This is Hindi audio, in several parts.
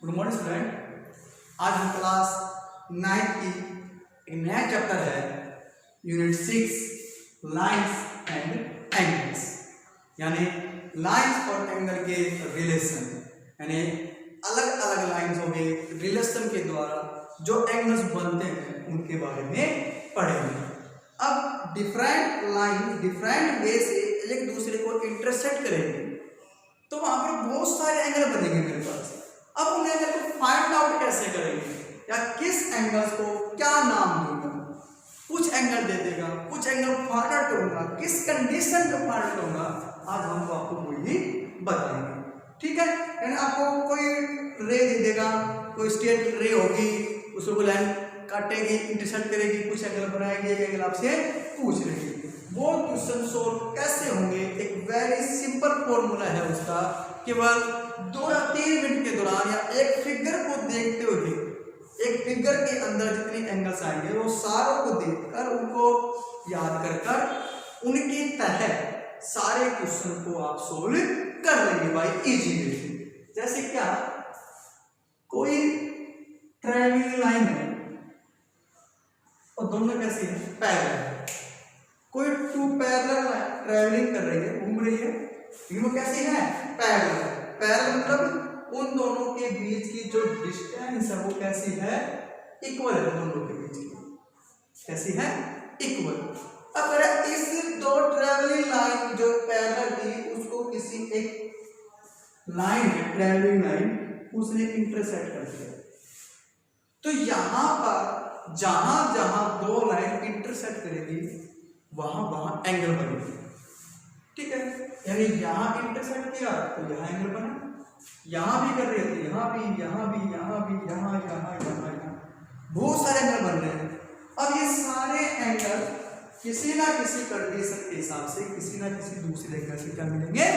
Good morning student. आज हम क्लास 9 की एक नया चैप्टर है यूनिट 6 लाइंस एंड एंगल्स, यानी लाइंस और एंगल के रिलेशन, यानी अलग अलग लाइंसों के रिलेशन के द्वारा जो एंगल्स बनते हैं उनके बारे में पढ़ेंगे। अब डिफरेंट लाइन डिफरेंट वे से एक दूसरे को इंटरसेक्ट करेंगे तो वहां पर बहुत सारे एंगल बनेंगे मेरे पास। अब उन एंगल को फाइंड आउट कैसे करेंगे या किस एंगल्स को क्या नाम दूंगा, कुछ एंगल दे देगा, कुछ एंगल फाइंड आउट करूंगा, किस कंडीशन पे फाइंड आउट करूंगा, आज हम आपको वही बताएंगे। ठीक है, यानी आपको कोई रे दे देगा, कोई स्ट्रेट रे होगी, उसको लाइन काटेगी, इंटरसेक्ट करेगी, कुछ एंगल बनाएगी, एक एंगल आपसे पूछ लेगी। वो क्वेश्चन सोल्व कैसे होंगे, एक वेरी सिंपल फॉर्मूला है उसका। केवल 2 या 3 मिनट के दौरान या एक फिगर को देखते हुए, एक फिगर के अंदर जितने एंगल्स आएंगे वो सारों को देखकर उनको याद कर कर उनकी तहत सारे क्वेश्चन को आप सोल्व कर लेंगे भाई इजीली। जैसे क्या, कोई ट्रायंगल लाइन है और दोनों कैसी है, पैरेलल। कोई 2 पैरेलल ट्रैवलिंग कर रही है, घूम रही है, लेकिन वो कैसी है, पैरेलल। पैरेलल मतलब उन दोनों के बीच की जो डिस्टेंस है वो कैसी है, इक्वल है। दोनों के बीच की कैसी है, इक्वल। अगर इस 2 ट्रैवलिंग लाइन जो पैरेलल थी उसको किसी एक लाइन है, ट्रैवलिंग लाइन, उसने इंटरसेक्ट कर दिया, तो यहां पर जहां जहां 2 लाइन इंटरसेक्ट करेगी वहां वहां एंगल बनेगी। ठीक है, यानी यहां इंटरसेक्ट किया तो यहां एंगल बना, यहां भी कर रहे थे, यहां भी, यहां भी, यहां भी, यहां यहां यहां यहां बहुत सारे एंगल बन रहे हैं। अब ये सारे एंगल किसी ना किसी कंडीशन के हिसाब से किसी ना किसी दूसरे एंगल से क्या मिलेंगे,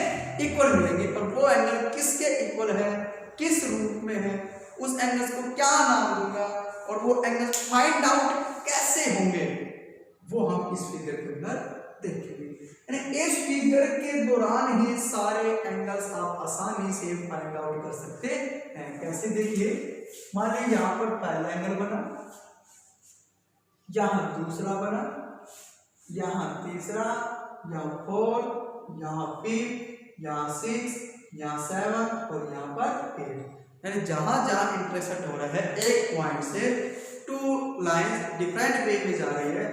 इक्वल मिलेंगे। और वो एंगल किसके इक्वल है, किस रूप में है, उस एंगल्स को क्या नाम दूंगा और वो एंगल्स फाइंड आउट कैसे होंगे वो हम इस फिगर के अंदर देखेंगे। यानी इस फिगर के दौरान ही सारे एंगल्स आप आसानी से फाइंड आउट कर सकते हैं। कैसे, देखिए, मान लीजिए यहां पर पहला एंगल बना, यहां दूसरा बना, यहां तीसरा, यहां 4, यहां 5, यहां 6, यहां 7 और यहां पर 8। यानी जहां जहां इंटरसेक्ट हो रहा है एक पॉइंट से 2 लाइंस डिफरेंट वे में जा रही है,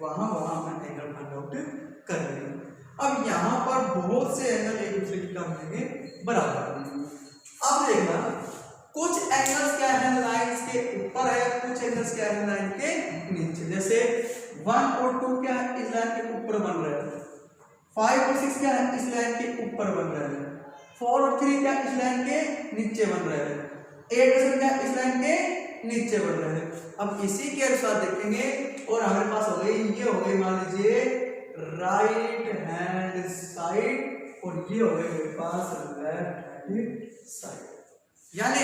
वहां वहां हम एंगल फाइंड आउट कर लेंगे। अब यहां पर बहुत से एंगल एक दूसरे की क्या मिलेंगे, बराबर। अब देखना, कुछ एंगल्स क्या है लाइंस के ऊपर है, कुछ एंगल्स क्या है लाइन के नीचे। जैसे 1 और 2 क्या है, इस लाइन के ऊपर बन रहे हैं, 5 और 6 क्या है, इस लाइन के ऊपर बन रहे हैं, 4 और 3 क्या इस लाइन के नीचे बन रहे हैं, 8 और 7 क्या इस लाइन के नीचे बन रहे हैं। अब इसी के अनुसार देखेंगे और हमारे पास हो गई, ये हो गई मान लीजिए राइट हैंड साइड और ये हो गई मेरे पास लेफ्ट हैंड साइड। यानी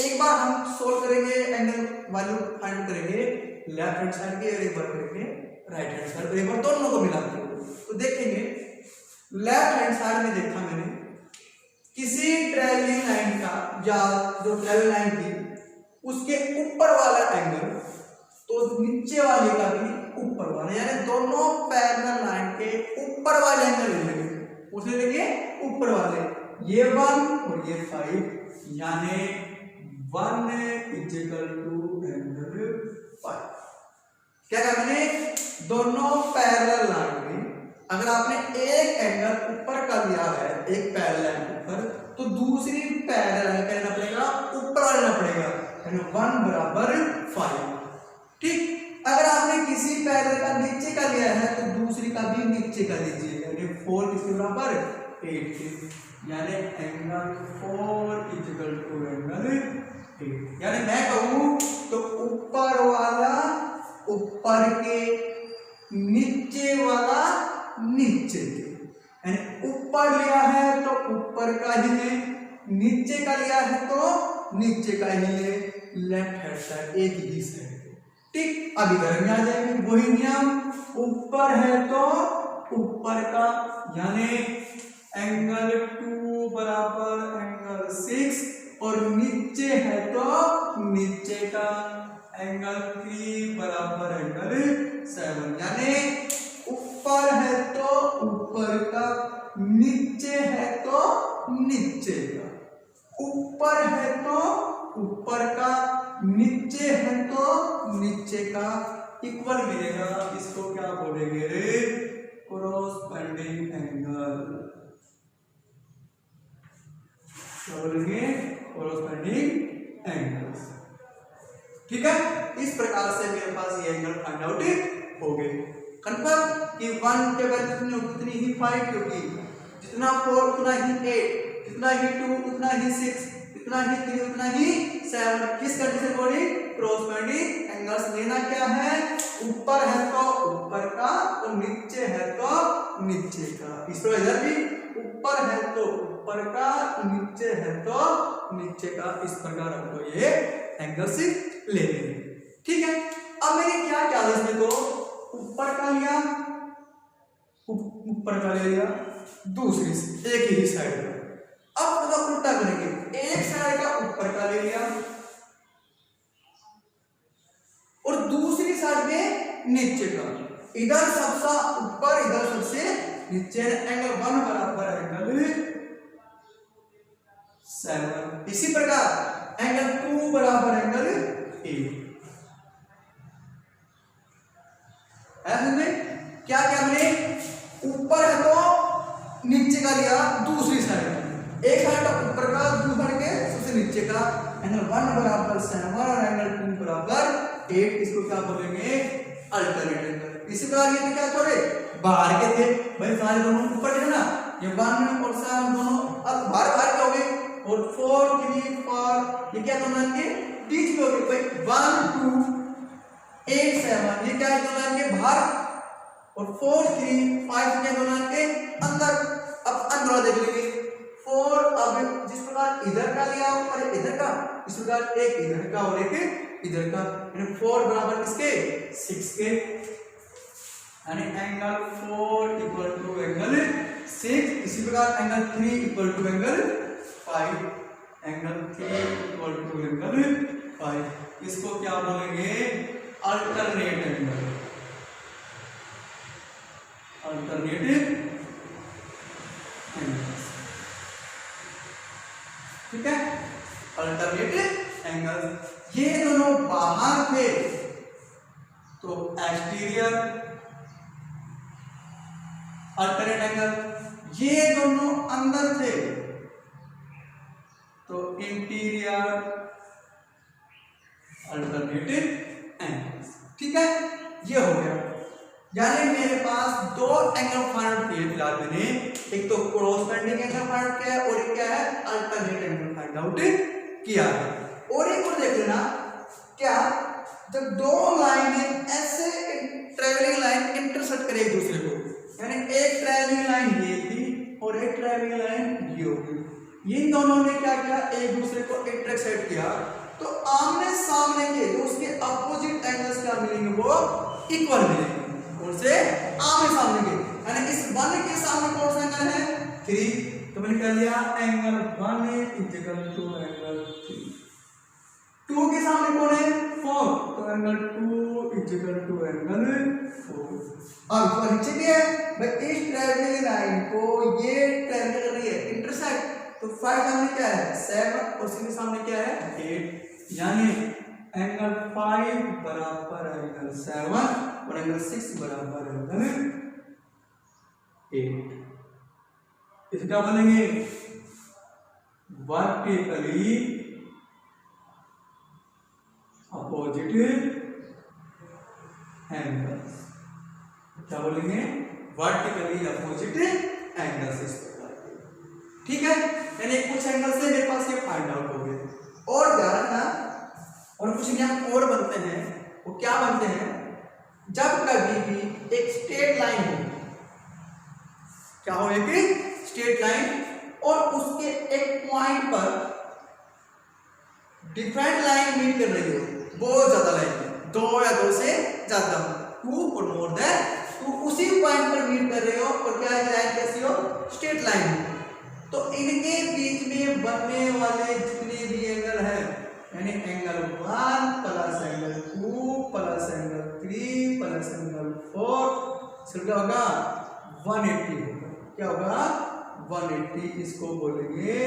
एक बार हम सोल्व करेंगे, एंगल वैल्यू फाइंड करेंगे लेफ्ट हैंड साइड की और एक बार करेंगे राइट हैंड साइड, और एक बार दोनों को मिलाते हैं तो देखेंगे लेफ्ट हैंड साइड में देखा मैंने किसी ट्रैवलिंग लाइन का, या जो ट्रैवलिंग लाइन थी उसके ऊपर वाला एंगल तो नीचे वाले का भी ऊपर वाला, यानी दोनों पैरेलल लाइन के ऊपर वाले एंगल लेंगे, उसे लेंगे ऊपर वाले, ये 1 और ये 5, यानी 1 इक्वल टू एंगल 5। क्या कहा मैंने, दोनों पैरेलल लाइन में अगर आपने एक एंगल ऊपर का लिया है, एक पैरेलल लाइन ऊपर, तो दूसरी पैरेलल लाइन का लेना पड़ेगा, ऊपर लेना पड़ेगा, यानी 1 बराबर 5। ठीक, अगर आपने किसी पैरेलल का नीचे का लिया है तो दूसरी का भी नीचे का लीजिए, यानी 4 किसके बराबर, 8 के, यानी एंगल 4 इक्वल टू एंगल 8। यानी मैं कहूं तो ऊपर वाला ऊपर के, नीचे वाला नीचे के, यानी ऊपर लिया है तो ऊपर का ही ले, नीचे का लिया है तो नीचे का ही ले, लेफ्ट हैंड साइड एक ही साइड। ठीक, अब इधर में आ जाएंगे वही नियम, ऊपर है तो ऊपर का, यानी एंगल 2 बराबर एंगल 6 और नीचे है तो नीचे का एंगल 3 बराबर एंगल 7, यानी ऊपर है तो ऊपर का, नीचे है तो नीचे का, ऊपर है तो ऊपर का, नीचे है तो नीचे का इक्वल मिलेगा। इसको क्या बोलेंगे रे? Corresponding angle. क्या बोलेंगे? Corresponding angles. ठीक है, इस प्रकार से मेरे पास ये एंगल फाइंड आउट हो गए। कंफर्म कि 1 के वैल्यू कितनी होगी उतनी ही 5 होगी, जितना 4 उतना ही 8, जितना ही 2 उतना ही 6, जितना ही 3 उतना ही 7। किस कंडीशन बोली? कोरोस्पोंडिंग एंगल्स लेना क्या है? ऊपर है तो ऊपर का और नीचे है तो नीचे का। इस प्रकार इधर भी ऊपर है तो ऊपर का, नीचे है तो नीचे का। इस प्रकार आपको ये एंगल्स लेने हैं। ठीक है, अब मैंने क्या किया इसमें तो ऊपर का लिया, ऊपर का ले लिया, दूसरी से एक ही साइड का। अब मतलब उल्टा करेंगे, एक साइड का ऊपर का ले लिया और दूसरी साइड में नीचे का। इधर सबसे ऊपर, इधर सबसे नीचे। एंगल 1 बराबर एंगल 7। इसी प्रकार एंगल 2 बराबर एंगल 8। ऐसे क्या क्या हमने ऊपर है तो नीचे का लिया, दूसरी साइड एक साइड का ऊपर का, दूसरी साइड के सबसे नीचे का। एंगल 1 बराबर 7 और एंगल 2 बराबर 8। इसको क्या बोलेंगे? Alternate angle. इसी प्रकार ये तो क्या थोड़े बाहर के थे भाई, सारे दोनों ऊपर थे ना, ये 1 और 7 दोनों अब बाहर बाहर क्या हो गए, और 4 3 4 ये क्या दोनों के बीच में हो गए भाई। 1 2 8 7 ये क्या है दोनों के बाहर, और 4 3 5 क्या दोनों के अंदर। अब अंदर देख लेंगे 4, अब जिस प्रकार इधर का लिया और इधर का, इस प्रकार एक इधर का और एक इधर का, यानी 4 बराबर किसके? 6 के, यानी एंगल 4 इक्वल टू एंगल 6। इसी प्रकार angle 3 equal to angle 5, angle 3 equal to angle 5। इसको क्या बोलेंगे? Alternate angle. Alternative angles. ठीक है, अल्टरनेटिव एंगल। ये दोनों बाहर थे तो एक्सटीरियर अल्टरनेट एंगल, ये दोनों अंदर थे तो इंटीरियर अल्टरनेटिव एंगल्स। ठीक है, ये हो गया। यानी मेरे पास दो एंगल फाइंड आउट किए फिलहाल मैंने, एक तो कोरोस्पोंडिंग एंगल फाइंड आउट किया है और एक क्या है? अल्टरनेट एंगल फाइंड आउट किया है। और एक और देख लेना, क्या जब दो लाइनें ऐसे ट्रेवलिंग लाइन इंटरसेक्ट करे एक दूसरे को, यानी एक ट्रेवलिंग लाइन ये थी और एक ट्रेवलिंग लाइन ये होगी, इन दोनों ने क्या किया? एक दूसरे को इंटरसेक्ट किया, तो आमने सामने के जो उसके अपोजिट एंगल्स क्या मिलेंगे? वो इक्वल मिलेंगे। कौन से? आमने सामने के, यानी इस 1 के सामने कौन सा एंगल है? 3, तो मैंने कह लिया एंगल 1 इक्वल टू एंगल 3। 2 के सामने कौन है? 4, तो एंगल 2 इक्वल टू एंगल 4। अब नीचे क्या है भाई? इस ट्रायंगल लाइन को ये ट्रायंगल कर रही है इंटरसेक्ट, तो 5 सामने क्या है? 7 और 6 के सामने क्या है? 8, यानी एंगल 5 बराबर एंगल 7 और एंगल 6 बराबर एंगल 8। इसे क्या बोलेंगे? Vertically opposite angles. क्या बोलेंगे? Vertically opposite angles. इस प्रकार के, ठीक है, यानी कुछ एंगल से मेरे पास ये फाइंड आउट हो गए। और ध्यान रखना, और कुछ नियम और बनते हैं। वो क्या बनते हैं? जब कभी भी एक स्ट्रेट लाइन हो, क्या हो? एक स्ट्रेट लाइन और उसके एक पॉइंट पर डिफरेंट लाइन मीट कर रही हो, बहुत ज्यादा लाइन, 2 या 2 से ज्यादा, 2 और मोर देन 2 उसी पॉइंट पर मीट कर रहे हो, और क्या है? लाइन कैसी हो? Straight line. तो इनके बीच में बनने वाले जितने भी इसका क्या होगा 180 होगा। क्या होगा 180, इसको बोलेंगे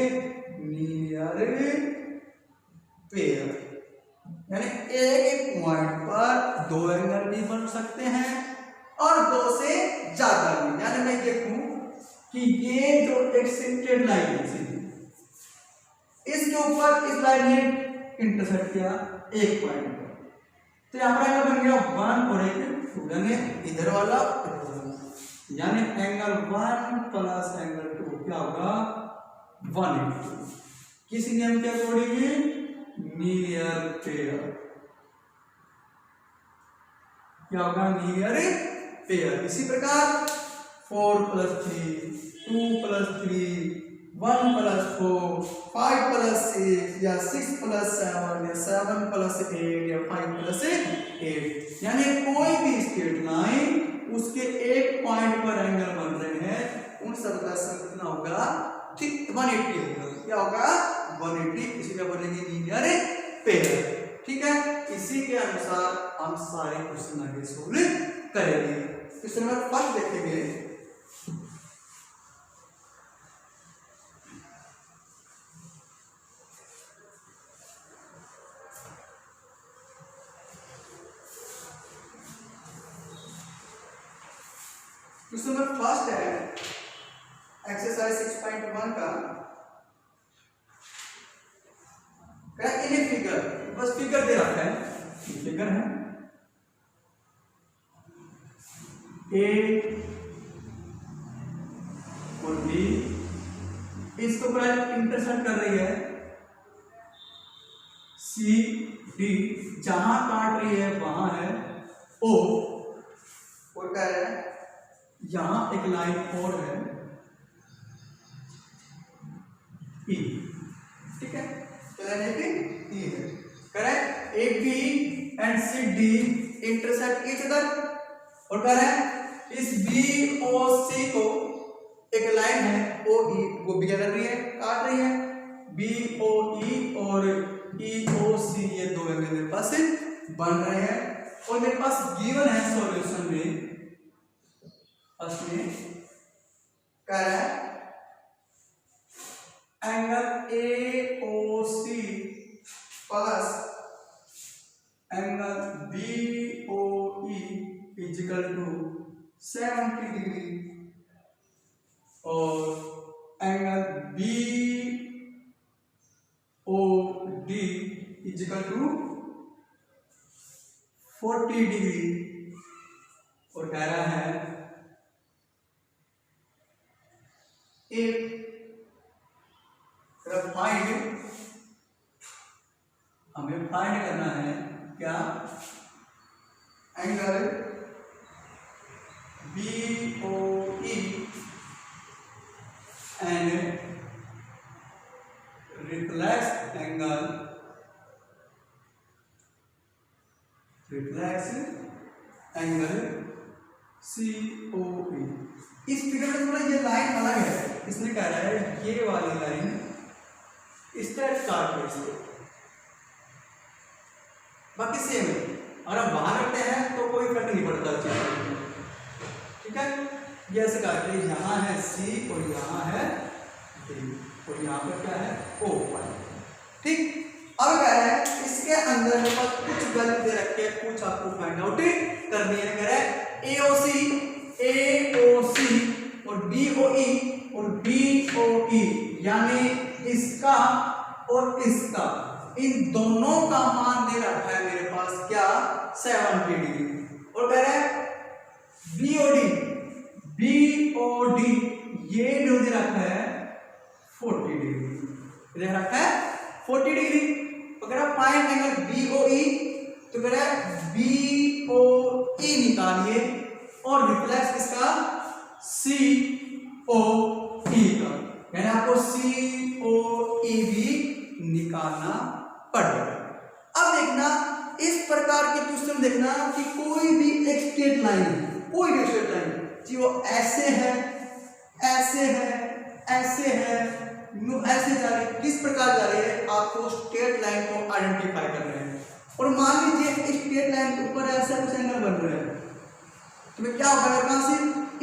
नियर पेयर। यानी एक पॉइंट पर दो एंगल भी बन सकते हैं और दो से ज्यादा भी। यानी मैं देखूं कि ये जो एक स्ट्रेट लाइन है इसके ऊपर इस लाइन ने इंटरसेक्ट किया एक पॉइंट पर, तो यहाँ पर एंगल बन गया 1 और एक 2, यानी इधर वाला यानी एंगल 1 प्लस एंगल 2 क्या होगा 180। किस नियम के अकॉर्डिंग? Near pair. क्या होगा नियर पेयर। इसी प्रकार 4 + 3 2 + 3 1 + 4 5 + 6 या 6 + 7 या 7 + 8 या 5 + 8, यानी कोई भी स्ट्रेट लाइन उसके एक पॉइंट पर एंगल बन रहे हैं उन सब का सम कितना होगा 180 होगा। क्या होगा 180, इसी का बनेगी लीनियर पेयर। ठीक है, इसी के अनुसार हम सारे क्वेश्चन आगे सोल्व करेंगे। क्वेश्चन नंबर 1 देखेंगे। क्वेश्चन नंबर 1 है एक्सरसाइज 6.1 का। इन ए फिगर, बस फिगर दे रखा है, फिगर है ए और बी, इसको पूरा इंटरसेक्ट कर रही है सी डी, जहां काट रही है वहां है ओ, और क्या है यहां एक लाइन और है ई। ठीक है, ई है correct. A B and C D intersect each other, और कह रहे हैं इस बी और सी को एक लाइन है ओ ई, वो भी क्या कर रही है काट रही है बी ओ ई, और ई ओ सी, ये दो एंगल मेरे पास बन रहे हैं। और मेरे पास गिवन है सॉल्यूशन में, उसमें कह रहा है angle A O C plus angle B O E equal to 70 degree, और angle B O D equal to 40 degree, और कह रहा है फाइंड, हमें फाइंड करना है क्या angle B O E and reflex angle C O E. इस फिगर में थोड़ा ये लाइन अलग है, इसने कह रहा है ये वाली लाइन इस तरह काट लो इसको, बाकी सेम है। अगर हम बाहर रखते हैं तो कोई फर्क नहीं पड़ता चीज। ठीक है, ये ऐसे काट ले, यहाँ है सी और यहाँ है डी, और यहाँ पर क्या है ओ पॉइंट। ठीक, अब क्या है इसके अंदर मेरे पास कुछ वैल्यू दे रखे हैं, कुछ आपको फाइंड आउट करनी है। कह रहा है AOC और BOE और BOE, यानी इसका और इसका, इन दोनों का मान दे रखा है मेरे पास क्या 70 डिग्री, और कह रहा है BOD ये जो दे रखा है 40 डिग्री, दे रखा है 40 डिग्री। अगर आप फाइंड एंगल BOE तो कह रहा है BOE निकालिए और रिफ्लेक्स इसका COE का, यानी आपको COE भी निकालना पड़ेगा। अब देखना इस प्रकार के क्वेश्चन देखना कि कोई भी एक स्ट्रेट लाइन, कोई भी स्ट्रेट लाइन जी वो ऐसे है, ऐसे है, ऐसे है, ऐसे जा रही है, किस प्रकार जा रही है आपको स्ट्रेट लाइन को आइडेंटिफाई करना है। और मान लीजिए स्ट्रेट लाइन के ऊपर ऐसा कुछ एंगल बन रहा है, तो मैं क्या होगा मेरे पास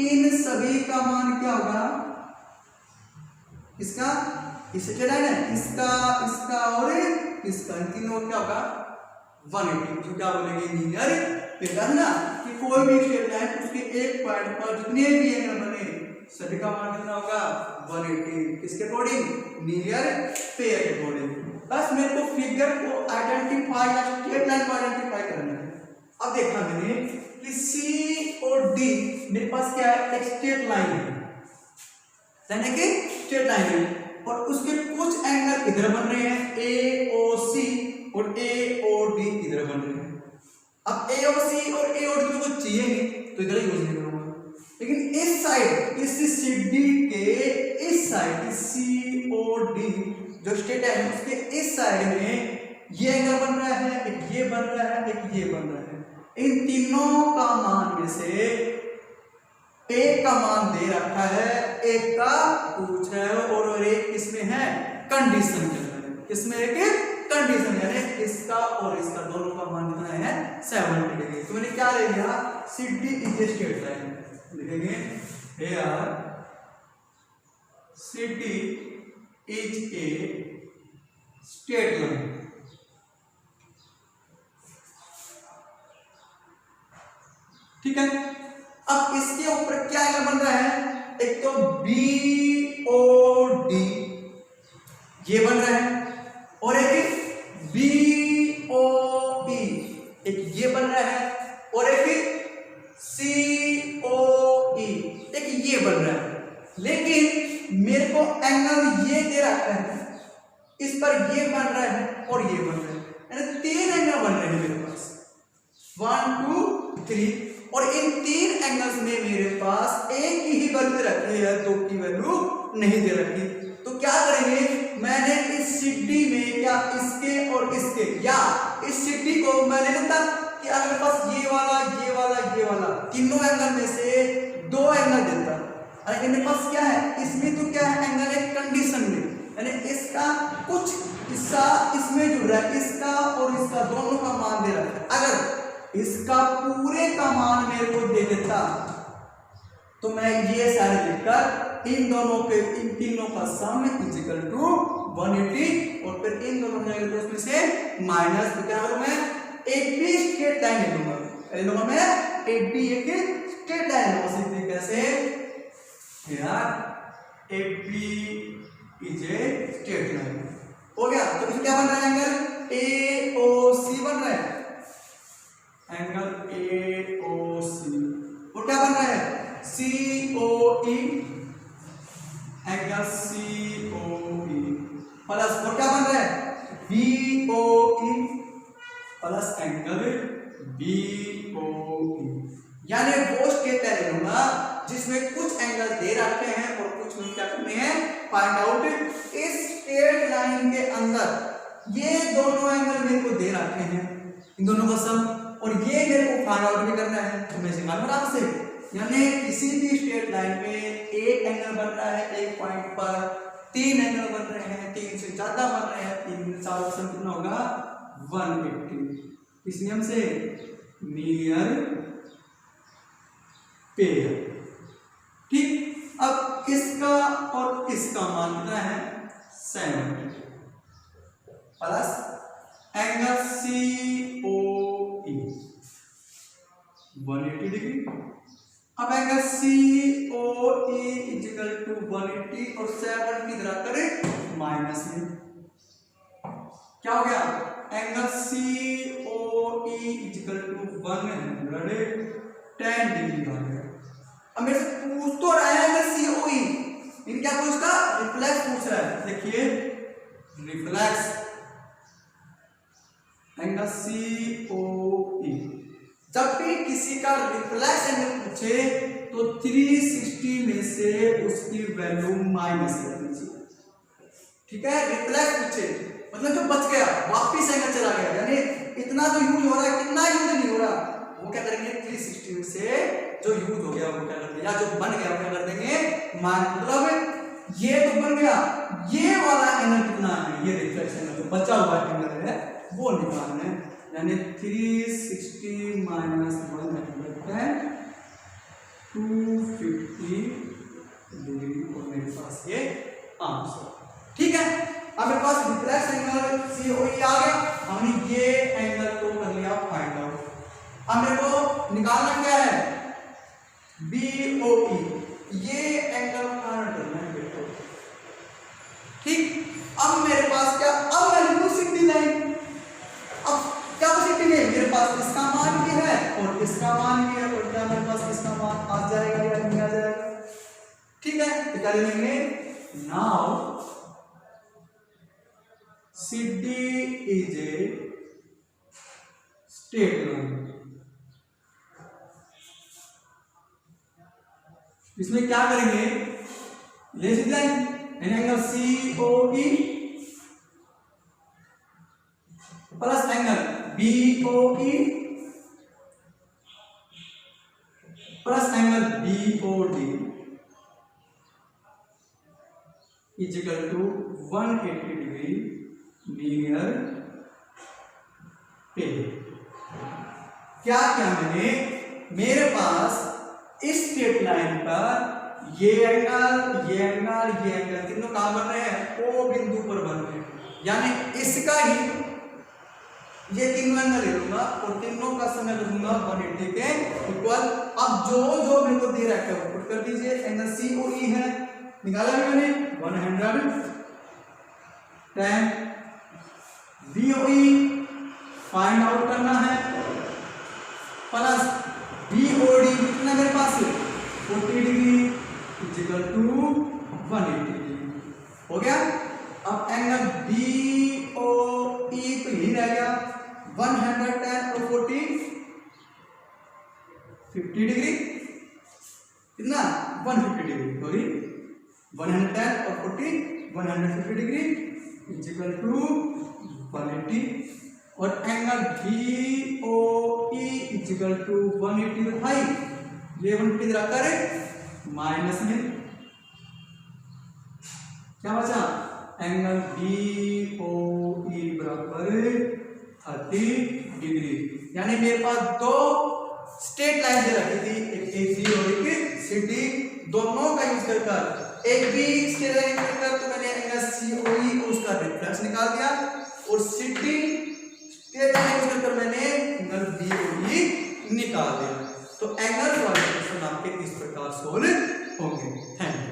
इन सभी का मान क्या होगा, इसका इससे क्या है, इसका इसका और इसका, इन तीनों क्या होगा 180। तो क्या बोलेंगे लीनियर पेयर है ना कि कोई भी स्ट्रेट लाइन उसके एक पॉइंट पर जितने भी एंगल बने सभी का मान कितना होगा 180। किसके अकॉर्डिंग, लीनियर पेयर के अकॉर्डिंग। बस मेरे को फिगर को आइडेंटिफाई या स्ट्रेट लाइन को आइडेंटिफाई करना है। अब देखा मैंने कि सी और डी मेरे पास क्या है, एक स्ट्रेट लाइन है, यानी कि स्ट्रेट लाइन है और उसके कुछ एंगल इधर बन रहे हैं ए ओ सी और ए ओ डी इधर बन रहे हैं। अब ए ओ सी और ए ओ डी को चाहिए नहीं तो इधर यूज नहीं करूंगा, लेकिन इस साइड इस सी डी के इस साइड सी ओ डी जो स्ट्रेट है उसके इस साइड में ये एंगल बन रहा है, एक ये बन रहा है, एक ये बन रहा है। इन तीनों का मान में से एक का मान दे रखा है, एक का पूछ है और एक किसमें है, कंडीशन चल रहा है। किसमें एक कंडीशन, यानी इसका और इसका दोनों का मान कितना है 70 डिग्री। तो मैंने क्या ले लिया, C D is a straight line, लिखेंगे here C D is a straight line. ठीक है, अब इसके ऊपर क्या एंगल बन रहा है, एक तो बी ओ डी ये बन रहा है और एक बी ओ ई एक ये बन रहा है और एक सी ओ ई एक ये बन रहा है। लेकिन मेरे को एंगल ये दे रखा है, इस पर ये बन रहा है और ये बन रहा है, यानी 3 एंगल बन रहे हैं मेरे पास 1 2 3 और इन 3 एंगल्स में मेरे पास एक ही वैल्यू रखी है, 2 की वैल्यू नहीं दे रखी। तो क्या करेंगे, मैंने इस सिटी में क्या इसके और इसके या इस सिटी को मैं ले लेता कि अगर मेरे पास ये वाला ये वाला ये वाला तीनों एंगल में से 2 एंगल देता, अरे मेरे पास क्या है, इसमें तो क्या है एंगल एक कंडीशन में, यानी इसका कुछ हिस्सा इसमें जुड़ रहा है, इसका और इसका दोनों का मान दे रहा है। अगर इसका पूरे का मान मेरे को दे देता तो मैं ये सारे लिखकर इन दोनों पे इन तीनों का सम इज इक्वल टू 180 और फिर इन दोनों में उसमें से माइनस, तो क्या करूं मैं एक भी स्ट्रेट लाइन ले लूंगा मैं एक भी एक स्ट्रेट लाइन लूंगा। इसी तरीके से यार एक भी इज ए स्ट्रेट लाइन हो गया। तो इसमें क्या बन रहा है, एंगल ए ओ सी बन रहा है, एंगल ए ओ सी और क्या बन रहा है सी ओ ई, angle C O E plus और क्या बन रहा है B O E plus angle B O E, यानी वो स्ट्रेट लाइन लूंगा जिसमें कुछ एंगल दे रखे हैं और कुछ में क्या करने हैं फाइंड आउट। इस स्ट्रेट लाइन के अंदर ये दोनों एंगल मेरे को दे रखे हैं, इन दोनों का सम, और ये मेरे को फाइंड आउट भी करना है। तो मैं इसे मालूम आराम से, यानी किसी भी स्ट्रेट लाइन में एक एंगल बन रहा है एक पॉइंट पर, 3 एंगल बन रहे हैं, 3 से ज्यादा बन रहे हैं, 3 में 4 ऑप्शन कितना होगा 180। इस नियम से लीनियर पेयर। ठीक, अब इसका और इसका मान कितना है 70 plus angle C O E 180 डिग्री। अब angle C O E is equal to 180 और 70 इधर करें माइनस में, क्या हो गया angle C O E is equal to 110 degree आ गया। अब मेरे से पूछ तो रहा है एंगल सी ओ ई, इन क्या पूछ का रिफ्लेक्स पूछ रहा है। देखिए रिफ्लेक्स एंगल सी ओ ई, जब भी किसी का रिफ्लेक्स एंगल पूछे तो 360 में से उसकी वैल्यू माइनस कर दीजिए। ठीक है, रिफ्लेक्स पूछे मतलब जो बच गया वापिस एंगल चला गया, यानी इतना जो यूज हो रहा है कितना यूज नहीं हो रहा, वो क्या करेंगे 360 में से जो यूज हो गया वो क्या कर देंगे, या जो बन गया वो क्या कर देंगे मतलब ये तो बन गया, ये वाला एंगल कितना है, ये रिफ्लेक्स एंगल जो बचा हुआ एंगल है वो निकालना है, यानी 360 माइनस 110 250 डिग्री और मेरे पास ये आंसर। ठीक है, अब मेरे पास रिफ्लेक्स एंगल COE आ गया, हमने ये एंगल को कर लिया फाइंड आउट। अब मेरे को निकालना क्या है, BOE, ये एंगल फाइंड करना है बेटा। ठीक, अब मेरे पास क्या, अब मैं लिखूं सिटी लाइन। अब क्या सिटी है, मेरे पास इसका मान भी है और इसका मान भी है, और क्या मेरे पास इसका मान आ जाएगा या नहीं आ जाएगा। ठीक है, तो क्या लिखेंगे, now CD is a straight line। इसमें क्या करेंगे, ये सीधी line angle COE plus angle BOE plus angle BOD is equal to 180 degree linear पे। क्या क्या मैंने, मेरे पास इस स्ट्रेट लाइन पर ये एंगल ये एंगल ये एंगल तीनों कहां बन रहे हैं, O बिंदु पर बन रहे हैं, यानी इसका ही ये तीनों एंगल ले लूंगा और तीनों का समय रखूंगा 180 के इक्वल। अब जो जो मेरे को दे रखा है पुट कर दीजिए। एंगल COE है, निकाला मैंने 110, BOE फाइंड आउट करना है, प्लस BOD कितना मेरे पास 40 डिग्री इक्वल टू 180 डिग्री हो गया। अब एंगल BOE तो यही रह गया 110 और 40 50 डिग्री, कितना 150 डिग्री, सॉरी 110 और 40 150 डिग्री इक्वल टू 180, और एंगल BOE इक्वल टू 180 तो भाई ये 150 इधर आकर माइनस में क्या बचा, एंगल BOE बराबर 30 डिग्री। यानी मेरे पास दो स्ट्रेट लाइन दे रखी थी, एक AC और एक CD, दोनों का यूज कर एक भी स्ट्रेट लाइन कर तो मैंने एंगल COE और उसका रिफ्लेक्स निकाल दिया, और CD स्ट्रेट लाइन यूज कर मैंने एंगल BOE निकाल दिया। तो एंगल वाले क्वेश्चन आपके इस प्रकार सोल्व होंगे। Thank you.